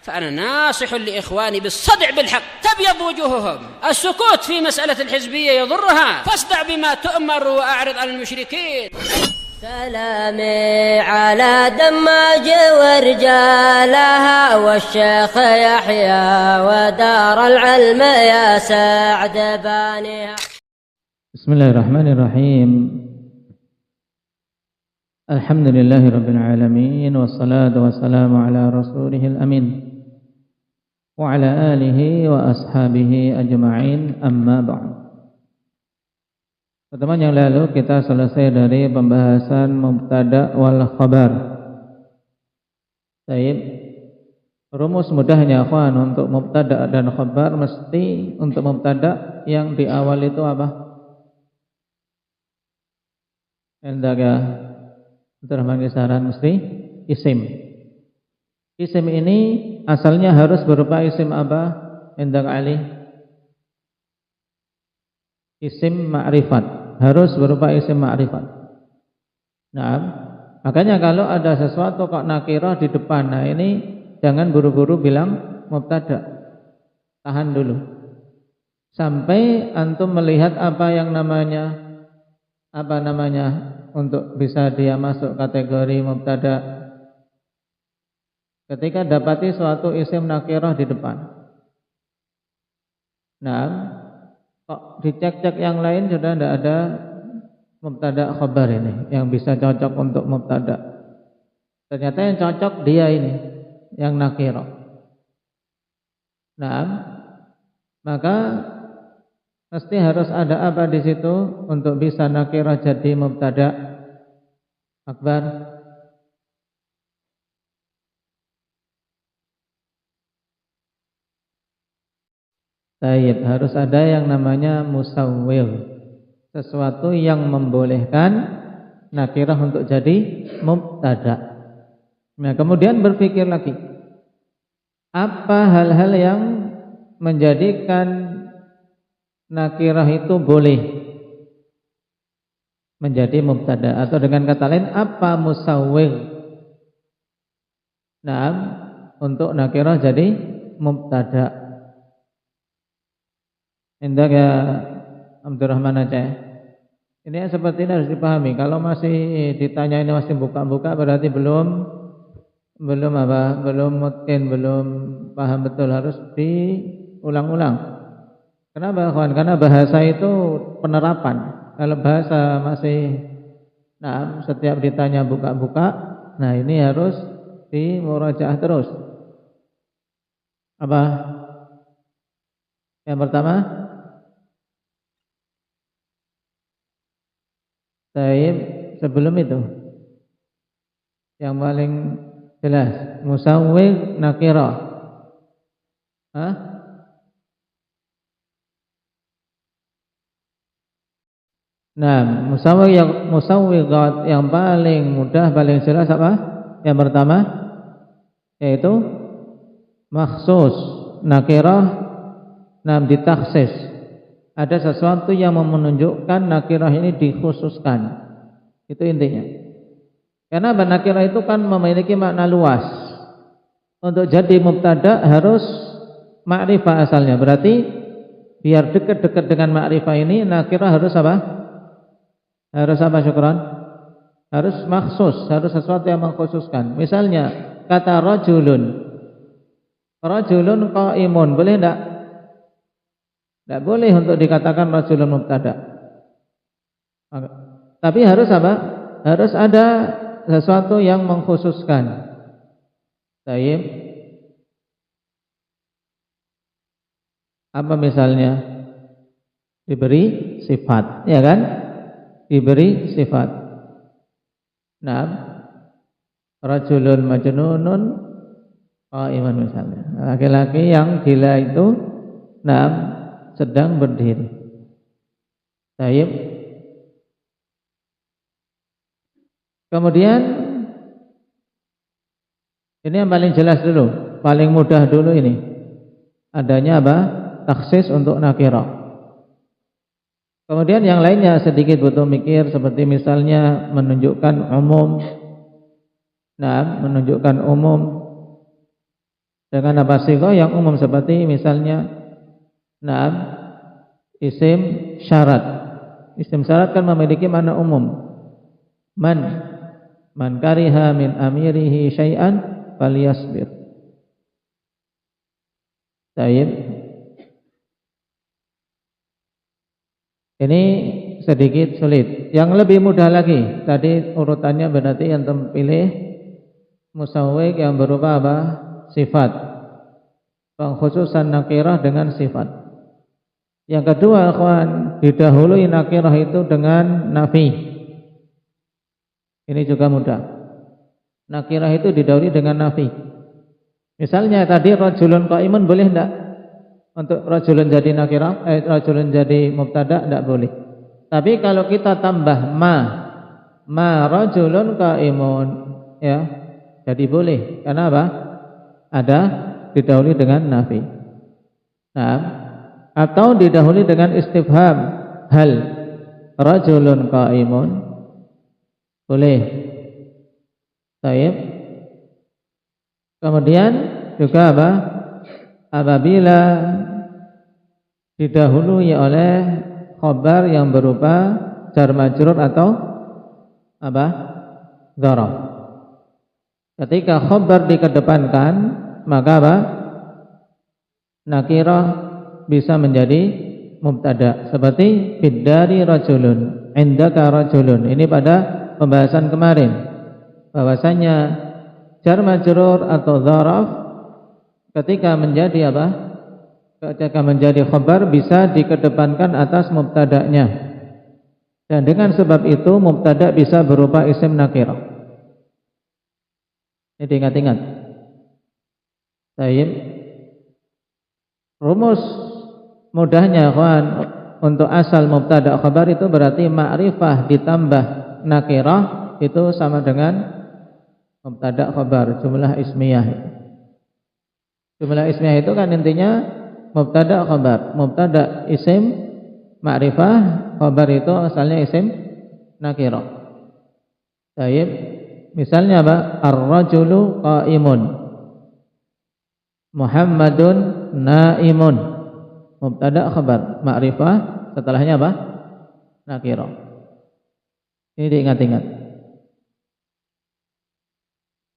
فأنا ناصح لإخواني بالصدع بالحق تبيض وجوههم. السكوت في مسألة الحزبية يضرها، فاصدع بما تؤمر وأعرض عن المشركين. سلامي على دماج ورجالها والشيخ يحيى ودار العلم يا سعد بانيها. بسم الله الرحمن الرحيم. الحمد لله رب العالمين والصلاة والسلام على رسوله الأمين وعلى آله وأصحابه أجمعين أما بعد. Pertemuan yang lalu kita selesai dari pembahasan mubtada wal khabar. Baik. Rumus mudahnya akhwan untuk mubtada dan khabar mesti untuk mubtada yang di awal itu apa? Endaga Abdurrahman kisaran mesti isim. Isim ini asalnya harus berupa isim apa? Endaga Ali. Isim ma'rifat. Harus berupa isim ma'rifat. Nah, makanya kalau ada sesuatu kok nakirah di depan, nah ini jangan buru-buru bilang mubtada. Tahan dulu. Sampai antum melihat apa namanya untuk bisa dia masuk kategori mubtada. Ketika dapati suatu isim nakirah di depan. Nah, kok dicek-cek yang lain sudah tidak ada mubtada khabar ini yang bisa cocok untuk mubtada. Ternyata yang cocok dia ini yang nakirah. Nah, maka mesti harus ada apa di situ untuk bisa nakirah jadi mubtada akbar. Tayyib, harus ada yang namanya musawwir, sesuatu yang membolehkan nakirah untuk jadi mubtada. Nah, kemudian berpikir lagi, apa hal-hal yang menjadikan nakirah itu boleh menjadi mubtada, atau dengan kata lain apa musawwir? Nah, untuk nakirah jadi mubtada. Indah ya Abdurrahman Aceh. Ini seperti ini harus dipahami. Kalau masih ditanya ini masih buka-buka berarti belum mungkin belum paham betul, harus diulang-ulang. Kenapa kawan? Karena bahasa itu penerapan. Kalau bahasa masih setiap ditanya buka-buka, nah ini harus dimurajaah terus. Apa? Yang pertama, sebelum itu yang paling jelas musawwir nakirah. Nah, musawwirat yang paling mudah, paling jelas apa? Yang pertama yaitu makhsus nakirah. Nah, ditaksis. Ada sesuatu yang menunjukkan nakirah ini dikhususkan. Itu intinya. Karena nakirah itu kan memiliki makna luas. Untuk jadi mubtada harus ma'rifah asalnya. Berarti biar dekat-dekat dengan ma'rifah ini, nakirah harus apa? Harus apa, syukran? Harus maksus, harus sesuatu yang mengkhususkan. Misalnya kata rajulun. Rajulun qaimun, boleh enggak? Tidak boleh untuk dikatakan rajulun mubtada. Tapi harus apa? Harus ada sesuatu yang mengkhususkan. Baik. Apa misalnya? Diberi sifat, ya kan? Diberi sifat. Nah, rajulun majnunun qaiman misalnya. Laki-laki yang gila itu sedang berdiri. Baik. Kemudian ini yang paling jelas dulu, paling mudah dulu ini. Adanya apa? Taksis untuk nakirah. Kemudian yang lainnya sedikit butuh mikir, seperti misalnya menunjukkan umum. Nah, menunjukkan umum. dengan apa sighah yang umum seperti misalnya na'am isim syarat. Isim syarat kan memiliki makna umum. Man kariha min amirihi syai'an falyasbir. Baik. Ini sedikit sulit. Yang lebih mudah lagi, tadi urutannya berarti yang pilih musawwigh yang berupa apa? Sifat. Pengkhususan nakirah dengan sifat. Yang kedua, ikhwan, didahului nakirah itu dengan nafi. Ini juga mudah. Nakirah itu didahului dengan nafi. Misalnya tadi rajulun qaimun boleh enggak? Untuk rajulun jadi nakirah, rajulun jadi mubtada enggak boleh. Tapi kalau kita tambah ma rajulun qaimun, ya, jadi boleh. Karena apa? Ada didahului dengan nafi. Nah, atau didahului dengan istifham, hal rajulun qaimun, boleh. Baik. Kemudian juga apa? Apabila didahului oleh khabar yang berupa jar majrur atau apa? Dzaraf. Ketika khabar dikedepankan, maka apa? Nakirah bisa menjadi mubtada. Seperti biddari rajulun, indaka rajulun. Ini pada pembahasan kemarin, bahwasanya jar majrur atau dzaraf ketika menjadi apa? Ketika menjadi khabar bisa dikedepankan atas mubtada'nya. Dan dengan sebab itu mubtada bisa berupa isim nakirah. Ini diingat-ingat. Baik. Rumus mudahnya ikhwan untuk asal mubtada khabar itu berarti ma'rifah ditambah nakirah itu sama dengan mubtada khabar, jumlah ismiyah. Jumlah ismiyah itu kan intinya mubtada khabar. Mubtada isim ma'rifah, khabar itu asalnya isim nakirah. Baik. Misalnya apa? Ar-rajulu qaimun, Muhammadun naimun. Mubtada khabar, ma'rifah, setelahnya apa? Nakirah. Ini diingat-ingat.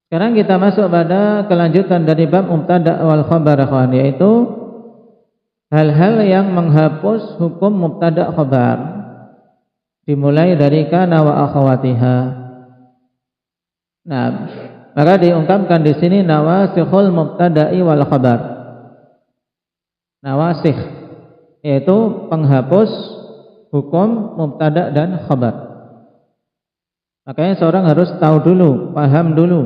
Sekarang kita masuk pada kelanjutan dari bab mubtada wal khabar, yaitu hal-hal yang menghapus hukum mubtada khabar. Dimulai dari kana wa akhawatiha. Nah, maka diungkapkan di sini nawasikhul mubtada'i wal khabar. Nawasikh yaitu penghapus hukum mubtada dan khabar. Makanya seorang harus tahu dulu, paham dulu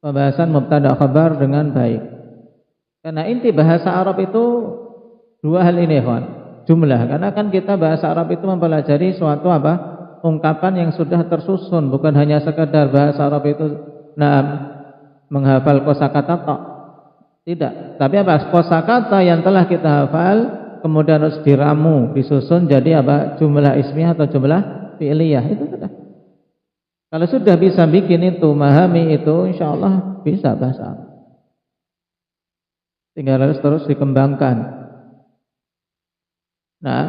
pembahasan mubtada khabar dengan baik. Karena inti bahasa Arab itu dua hal ini, kawan. Jumlah, karena kan kita bahasa Arab itu mempelajari suatu apa? Ungkapan yang sudah tersusun, bukan hanya sekadar bahasa Arab itu menghafal kosakata tok. Tidak, tapi apa? Kosakata yang telah kita hafal kemudian harus diramu, disusun jadi apa? Jumlah ismiyah atau jumlah fi'liyah. Itu sudah. Kalau sudah bisa bikin itu, memahami itu, insyaallah bisa bahasa Arab. Tinggal harus terus dikembangkan. Nah,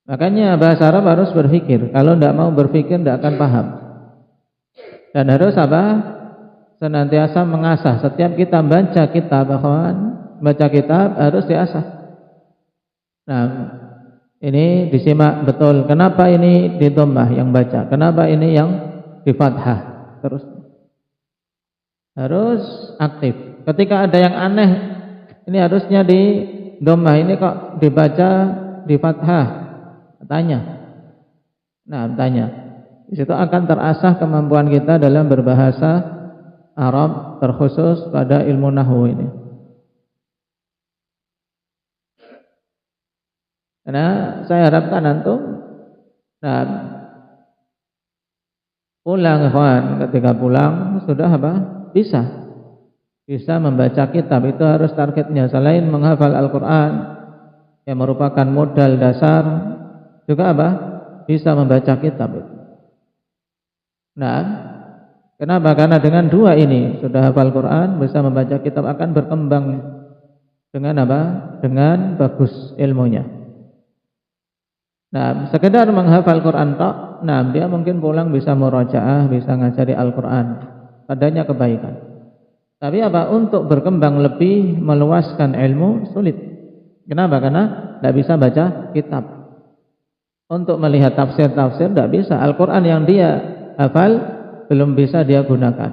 makanya bahasa Arab harus berpikir. Kalau tidak mau berpikir tidak akan paham. Dan harus apa? Senantiasa mengasah. Setiap kita baca kitab, baca kitab harus diasah. Nah, ini disimak betul. Kenapa ini di dhammah yang baca? Kenapa ini yang di fathah? Terus harus aktif. Ketika ada yang aneh, ini harusnya di dhammah, ini kok dibaca di fathah? Tanya. Nah, tanya. Di situ akan terasah kemampuan kita dalam berbahasa Arab, terkhusus pada ilmu nahwu ini. Karena saya harapkan antum pulang, ikhwan, ketika pulang sudah apa? Bisa membaca kitab. Itu harus targetnya. Selain menghafal Al-Quran yang merupakan modal dasar, juga apa? Bisa membaca kitab itu. Nah, Kenapa? Karena dengan dua ini sudah hafal Quran, bisa membaca kitab, akan berkembang dengan apa? Dengan bagus ilmunya. Nah, sekedar menghafal Quran tok, nah dia mungkin pulang bisa murajaah, bisa ngajari Al-Quran, padanya kebaikan. Tapi apa? Untuk berkembang lebih, meluaskan ilmu, sulit. Kenapa? Karena tidak bisa baca kitab. Untuk melihat tafsir-tafsir tidak bisa. Al-Quran yang dia hafal belum bisa dia gunakan.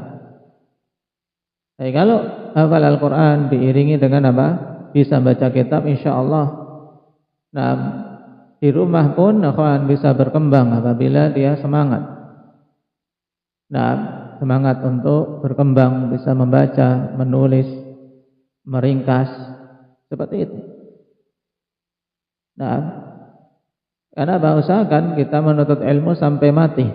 Tapi kalau hafal Al-Quran diiringi dengan apa? Bisa baca kitab, insya Allah. Nah, di rumah pun akan bisa berkembang apabila dia semangat. Nah, semangat untuk berkembang, bisa membaca, menulis, meringkas, seperti itu. Nah, karena usahakan kita menuntut ilmu sampai mati.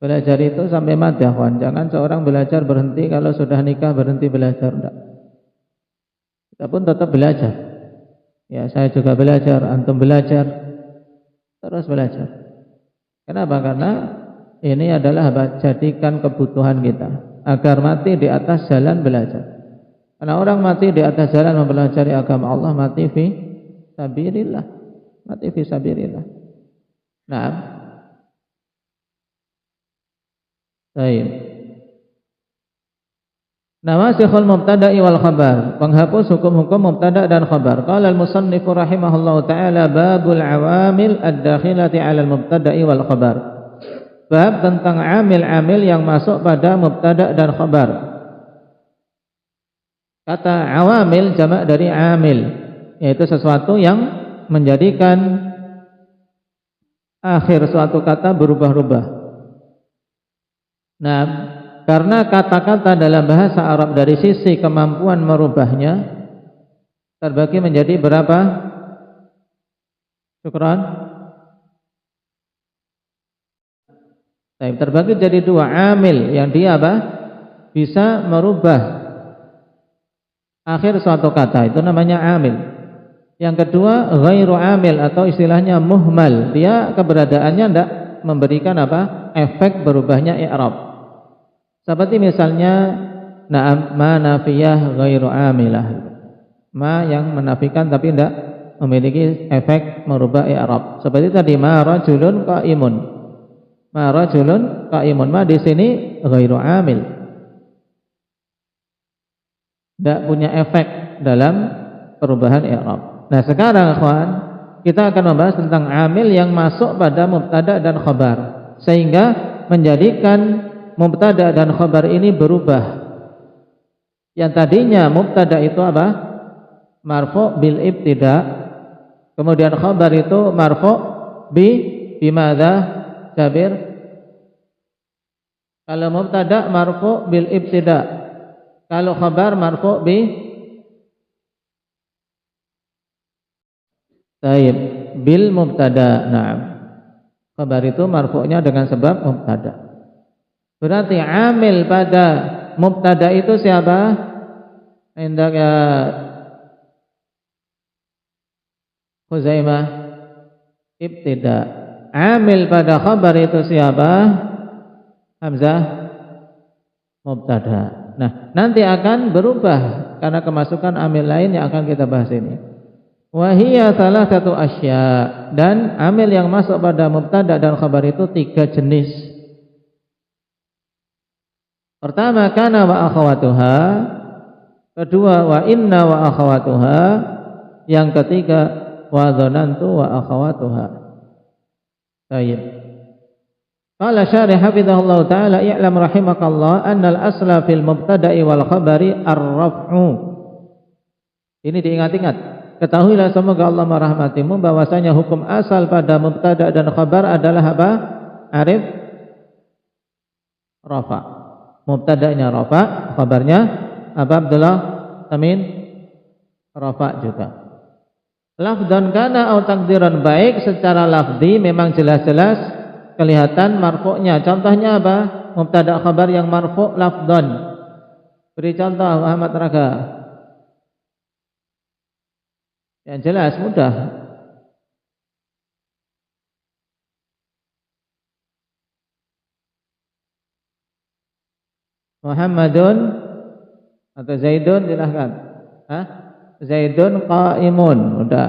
Belajar itu sampai mati, akhwan. Jangan seorang belajar berhenti kalau sudah nikah berhenti belajar, enggak. Kita pun tetap belajar. Ya, saya juga belajar, antum belajar, terus belajar. Kenapa? Karena ini adalah jadikan kebutuhan kita agar mati di atas jalan belajar. Karena orang mati di atas jalan mempelajari agama Allah, mati fi sabilillah, mati fi sabilillah. Nah, baik. Nawasikhul mubtada'i wal khabar, penghapus hukum-hukum mubtada' dan khabar. Qala al-musannif rahimahullahu ta'ala babul awamil ad-dakhilati 'ala al-mubtada'i wal khabar. Bab tentang amil-amil yang masuk pada mubtada' dan khabar. Kata awamil jamak dari amil, yaitu sesuatu yang menjadikan akhir suatu kata berubah-ubah. Nah, karena kata-kata dalam bahasa Arab dari sisi kemampuan merubahnya terbagi menjadi berapa? Syukran. Terbagi jadi dua, amil yang dia apa? Bisa merubah akhir suatu kata, itu namanya amil. Yang kedua, ghairu amil atau istilahnya muhmal. Dia keberadaannya tidak memberikan apa? Efek berubahnya i'rab. Seperti misalnya na'am ma nafiyah ghairu amilah. Ma yang menafikan tapi tidak memiliki efek merubah i'rab. Seperti tadi ma rajulun qaimun. Ma rajulun qaimun. Ma di sini ghairu amil. Tidak punya efek dalam perubahan i'rab. Nah, sekarang ikhwan, kita akan membahas tentang amil yang masuk pada mubtada dan khabar sehingga menjadikan mubtada dan khabar ini berubah. Yang tadinya mubtada itu apa? Marfu' bil ibtida, kemudian khabar itu marfu' bimadza? Jabir? Kalau mubtada marfu' bil ibtida, kalau khabar marfu' bil mubtada. Nah, khabar itu marfu'nya dengan sebab mubtada. Berarti amil pada mubtada itu siapa? Hendak ya Khuzaimah, ibtida. Amil pada khabar itu siapa? Hamzah, mubtada. Nah, nanti akan berubah karena kemasukan amil lain yang akan kita bahas ini. Wahiyya salah satu asya, dan amil yang masuk pada mubtada dan khabar itu 3 jenis. Pertama, kana wa akhawatuha. Kedua, wa inna wa akhawatuha. Yang ketiga, wa dhanantu wa akhawatuha. Baik. Qala syarih hafizahullah ta'ala, i'lam rahimakallah annal asla fil mubtada'i wal khabari ar-raf'u. Ini diingat-ingat. Ketahuilah semoga Allah merahmatimu bahwasanya hukum asal pada mubtada dan khabar adalah apa? Arif rafa. Mubtada'nya rafa, khabarnya apa Abdullah? Amin. Rafa juga. Lafdhan kana au takdiran, baik secara lafzi memang jelas-jelas kelihatan marfu'nya. Contohnya apa? Mubtada khabar yang marfu' lafdhan. Beri contoh Muhammad Raga. Yang jelas mudah. Muhammadun atau Zaidun, silahkan. Hah? Zaidun qaimun. Udah.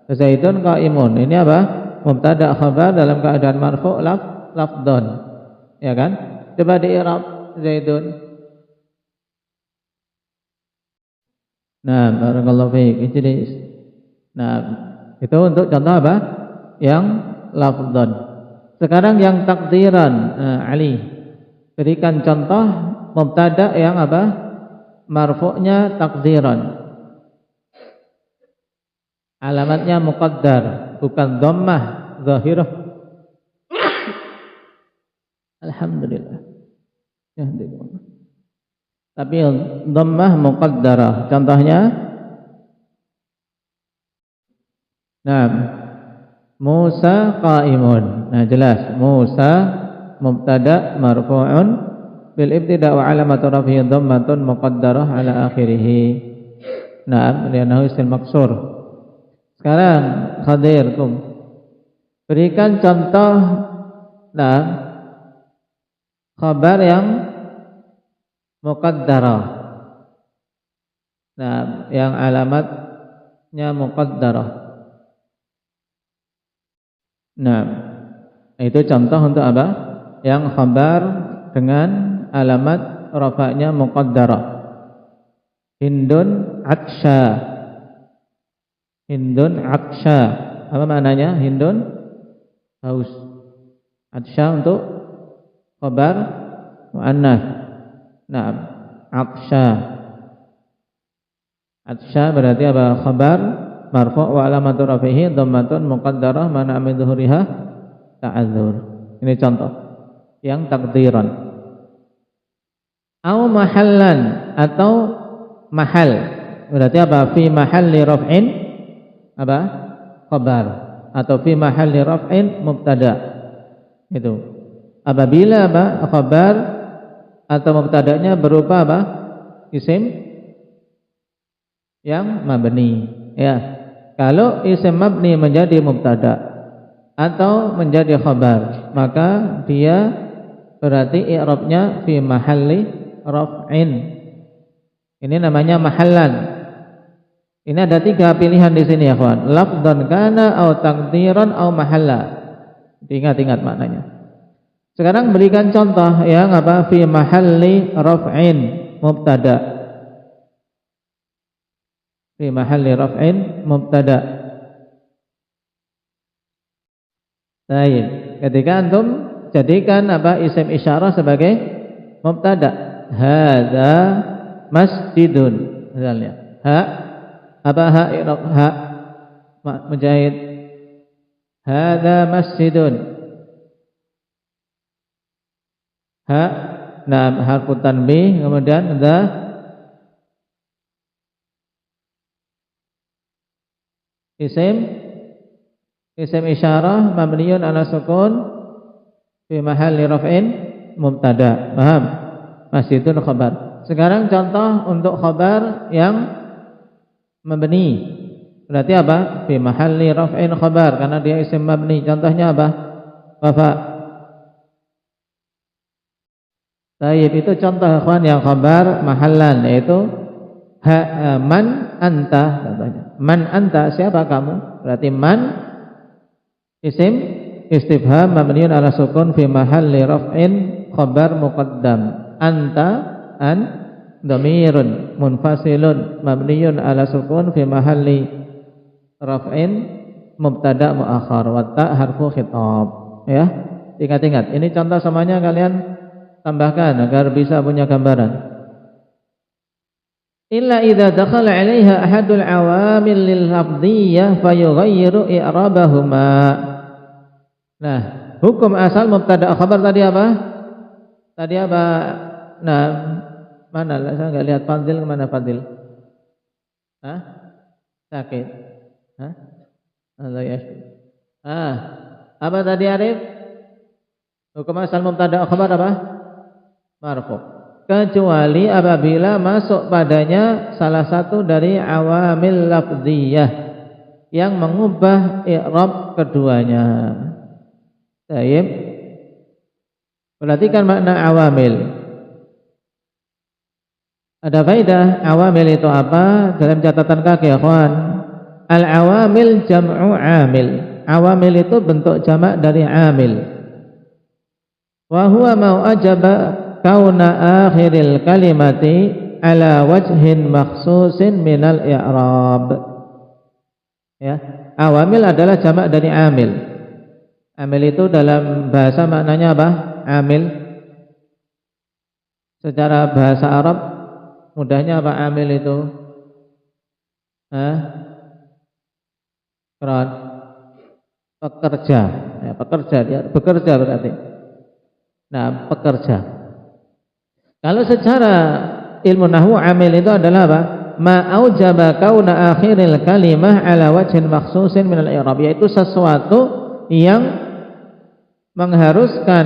Zaidun qaimun. Ini apa? Mubtada khabar dalam keadaan marfu' lafdhon. Ya kan? Coba di i'rab Zaidun. Nah, barakallahu fiik. Jadi nah, itu untuk contoh apa? Yang lafdhon. Sekarang yang takdiran, Ali. Berikan contoh mubtada yang apa? Marfu'nya takdiran. Alamatnya muqaddar, bukan dhammah zahirah. Alhamdulillah. Ya, tapi dhammah muqaddarah. Contohnya nah, Musa qaimun. Nah, jelas Musa mubtada marfu'un bil ibtida' wa alamatu raf'ihi dhammatun muqaddarah ala akhirih. Nah, li'annahu ism maksur. Sekarang Khadir, berikan contoh nah khabar yang muqaddarah. Nah, yang alamatnya muqaddarah. Nah, itu contoh untuk apa? Yang khabar dengan alamat rafa'nya muqaddarah. Hindun atsha. Hindun atsha. Apa maknanya? Hindun haus. Atsha untuk khabar muannats. Naam, atsha. Atsha berarti apa? Khabar marfu' wa alamatu rafihi dhammatun muqaddarah mana min dhuhuriha ta'adzur. Ini contoh yang takdiran. Au mahallan atau mahal. Berarti apa? Fi mahalli raf'in apa? Khabar atau fi mahalli raf'in mubtada. Itu. Apabila apa? Khabar atau mubtada'nya berupa apa? Isim yang mabni. Ya. Kalau isim mabni menjadi mubtada atau menjadi khabar, maka dia berarti i'rabnya fi mahalli raf'in. Ini namanya mahallan. Ini ada 3 pilihan di sini ya kawan. Lafdhan kana au taqdiran au mahalla. Ingat-ingat maknanya. Sekarang berikan contoh yang apa? Fi mahalli raf'in mubtada. Fi mahalli raf'in mubtada. Baik. Ketika antum jadikan apa? Isim isyarah sebagai mubtada. Hadza masjidun misalnya. Apa ha Mujahid? Hadza masjidun. Nah, harfu tanbih, kemudian dza isim isyarah mabniyun ala sukun fi mahalli raf'in mubtada. Paham? Masjidun khabar. Sekarang contoh untuk khabar yang mabni. Berarti apa? Fi mahalli raf'in khabar karena dia isim mabni. Contohnya apa? Wafa. Baik, itu contoh ikhwan yang khabar mahallan, yaitu man anta contohnya. Man anta, siapa kamu? Berarti man isim istifham mabniun ala sukun fi mahalli raf'in khabar muqaddam. Anta an dhamirun munfasilun mabniyun ala sukun fi mahalli raf'in mubtada muakhar wa ta harfu khitab. Ya, ingat-ingat. Ini contoh semuanya kalian tambahkan agar bisa punya gambaran. Illa idza dakhala 'alaiha ahadul awamil lil lafdhiyyah fayughayyiru i'rabahuma. Nah, hukum asal mubtada khabar tadi apa? Tadi apa? Nah, mana? Saya enggak lihat Fadil, kemana Fadil? Hah? Sakit. Hah? Allah ya. Apa tadi Arif? Hukum asal mubtada khabar apa? Marfu. Kecuali apabila masuk padanya salah satu dari awamil lafdhiyah yang mengubah i'rab keduanya. Baik. Perhatikan makna awamil. Ada faedah, awamil itu apa? Dalam catatan kaki ikhwan, al-awamil jam'u amil. Awamil itu bentuk jamak dari amil. Wa huwa ma'ajaba kauna akhiril kalimati ala wajhin makhsusin minal i'rab. Ya, awamil adalah jamak dari amil. Amil itu dalam bahasa maknanya apa? Amil. Secara bahasa Arab mudahnya apa amil itu? Pekerja. Ya, pekerja, dia bekerja berarti. Nah, pekerja. Kalau secara ilmu nahwu amil itu adalah apa? Ma aujaba kauna akhiril kalimah ala wajhin makhsusin minal i'rab, yaitu sesuatu yang mengharuskan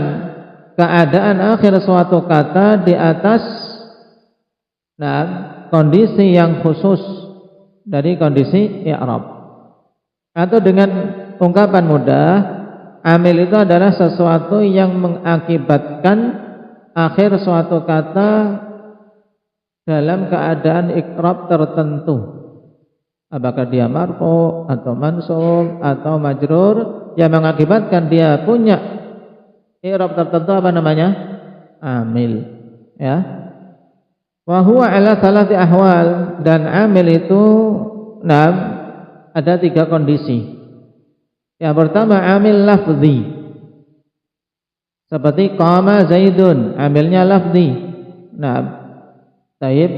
keadaan akhir suatu kata di atas kondisi yang khusus dari kondisi i'rab. Atau dengan ungkapan mudah, amil itu adalah sesuatu yang mengakibatkan akhir suatu kata dalam keadaan i'rab tertentu. Apakah dia marfu atau mansub atau majrur, yang mengakibatkan dia punya i'rab tertentu, apa namanya? Amil. Ya. Wa huwa ala thalathi ahwal, dan amil itu ada 3 kondisi. Yang pertama amil lafzi, seperti qama zaidun, amilnya lafzi. Taib,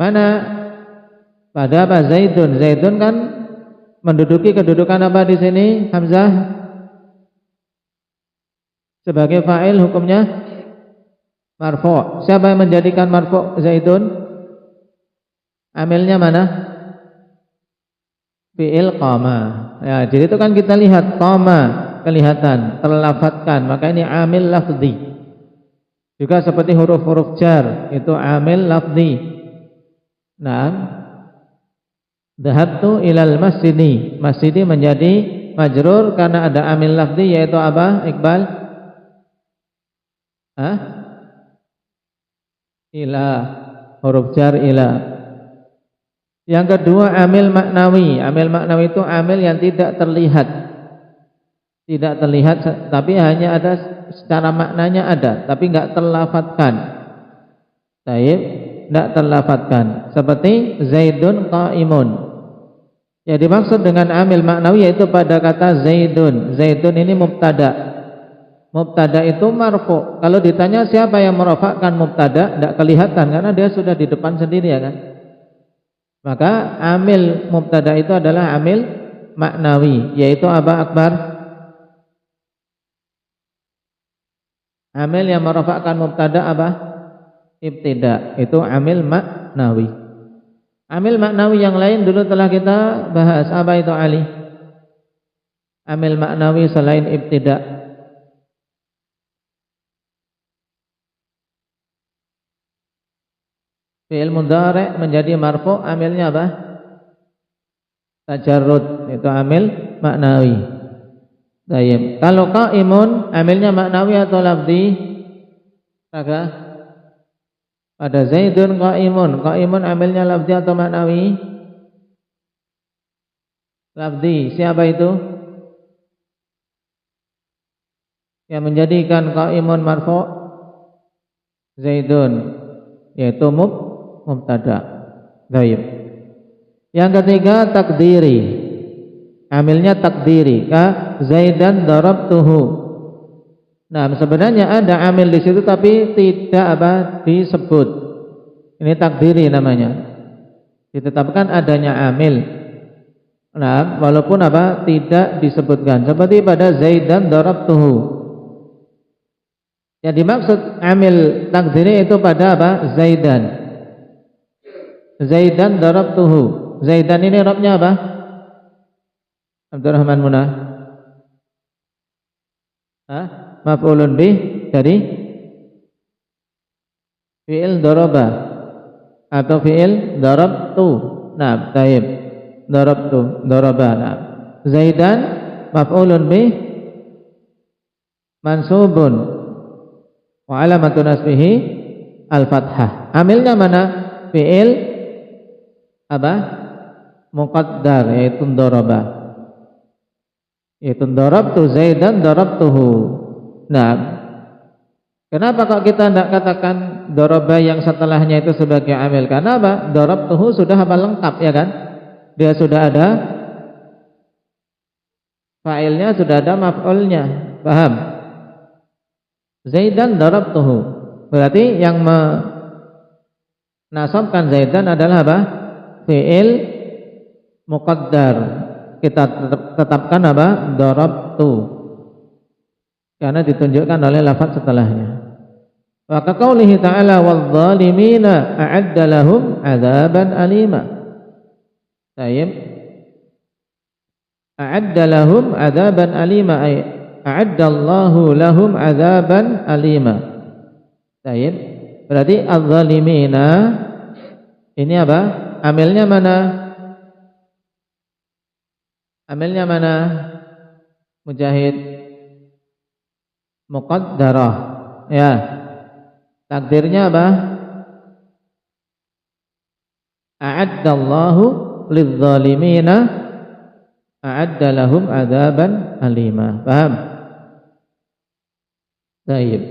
mana pada apa? Zaidun. Zaidun kan menduduki kedudukan apa di sini? Hamzah sebagai fa'il, hukumnya marfu'. Siapa yang menjadikan marfu' Zaidun? Amilnya mana? Fi'il qama. Ya, jadi itu kan kita lihat qama kelihatan, terlafadzkan, maka ini amil lafzi. Juga seperti huruf-huruf jar, itu amil lafzi. Dhahabtu ilal masjidi. Masjidi menjadi majrur karena ada amil lafzi, yaitu apa, Iqbal? Ila, huruf jar ila. Yang kedua amil maknawi. Amil maknawi itu amil yang tidak terlihat. Tidak terlihat, tapi hanya ada secara maknanya ada, tapi enggak terlafadzkan. Taib, enggak terlafadzkan. Seperti Zaidun qaimun. Yang dimaksud dengan amil maknawi yaitu pada kata Zaidun. Zaidun ini mubtada. Mubtada itu marfu. Kalau ditanya siapa yang merofakkan mubtada, tidak kelihatan karena dia sudah di depan sendiri, ya kan? Maka amil mubtada itu adalah amil maknawi, yaitu apa, Akbar? Amil yang merofakkan mubtada apa? Ibtida. Itu amil maknawi. Amil maknawi yang lain dulu telah kita bahas. Apa itu, Ali? Amil maknawi selain ibtida. Fi'il mudhari' menjadi marfu', amilnya apa? Tajarrud, itu amil maknawi. Baik. Kalau qaimun, amilnya maknawi atau lafzi? Maka pada Zaidun qaimun. Qaimun amilnya lafzi atau maknawi? Lafzi. Siapa itu yang menjadikan qaimun marfu'? Zaidun, yaitu mubtada. Baik. Yang ketiga takdiri. Amilnya takdiri. Ka Zaidan darabtuhu. Nah, sebenarnya ada amil di situ tapi tidak apa disebut. Ini takdiri namanya. Ditetapkan adanya amil. Nah, walaupun apa tidak disebutkan. Seperti pada Zaidan darabtuhu. Yang dimaksud amil takdiri itu pada apa? Zaidan. Zaidan darabtuhu. Zaidan ini robnya apa? Abdurrahman Munah. Maf'ulun bih dari fi'il daraba atau fi'il darabtu. Nah, taib. Darabtu, daraba. Nah. Zaidan maf'ulun bih mansubun wa alamatu nasbihi al-fathah. Amilnya mana? Fi'il apa? Muqaddar, yaitu daraba. Yaitu darabtu Zaidan darabtuhu. Nah, kenapa kok kita tidak katakan daraba yang setelahnya itu sebagai amil? Karena apa? Darabtuhu sudah apa? Lengkap, ya kan? Dia sudah ada fa'ilnya, sudah ada maf'ulnya. Paham? Zaidan darabtuhu. Berarti yang menasabkan Zaidan adalah apa? Fi'il muqaddar. Kita tetapkan apa? Darabtu. Karena ditunjukkan oleh lafaz setelahnya. Wa kaqaulihi ta'ala wadh-dhalimina a'adda lahum 'adzaban alima. Baik. A'adda lahum 'adzaban alima ay a'adda Allahu lahum 'adzaban alima. Baik. Berarti adz-dhalimina ini apa? Amilnya mana? Amilnya mana? Mujahid. Muqaddarah. Ya. Takdirnya apa? A'addallahu lidz-dhalimina a'adda lahum 'adzaban alima. Paham? Baik.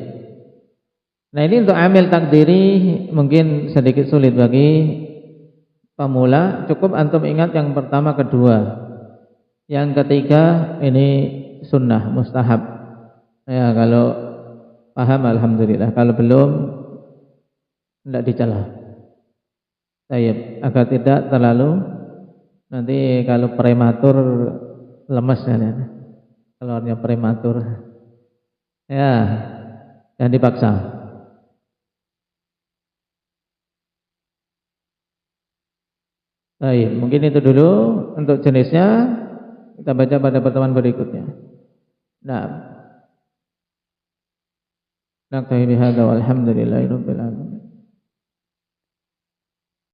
Nah, ini untuk amil takdiri mungkin sedikit sulit bagi pemula. Cukup antum ingat yang pertama, kedua. Yang ketiga ini sunnah, mustahab. Ya, kalau paham alhamdulillah, kalau belum tidak dicela. Baik, agar tidak terlalu nanti kalau prematur lemes ya. Keluarnya prematur. Ya, jangan dipaksa. Baik, mungkin itu dulu untuk jenisnya. Kita baca pada pertemuan berikutnya. Nah, naktahi bihadza walhamdulillahi rabbil alamin.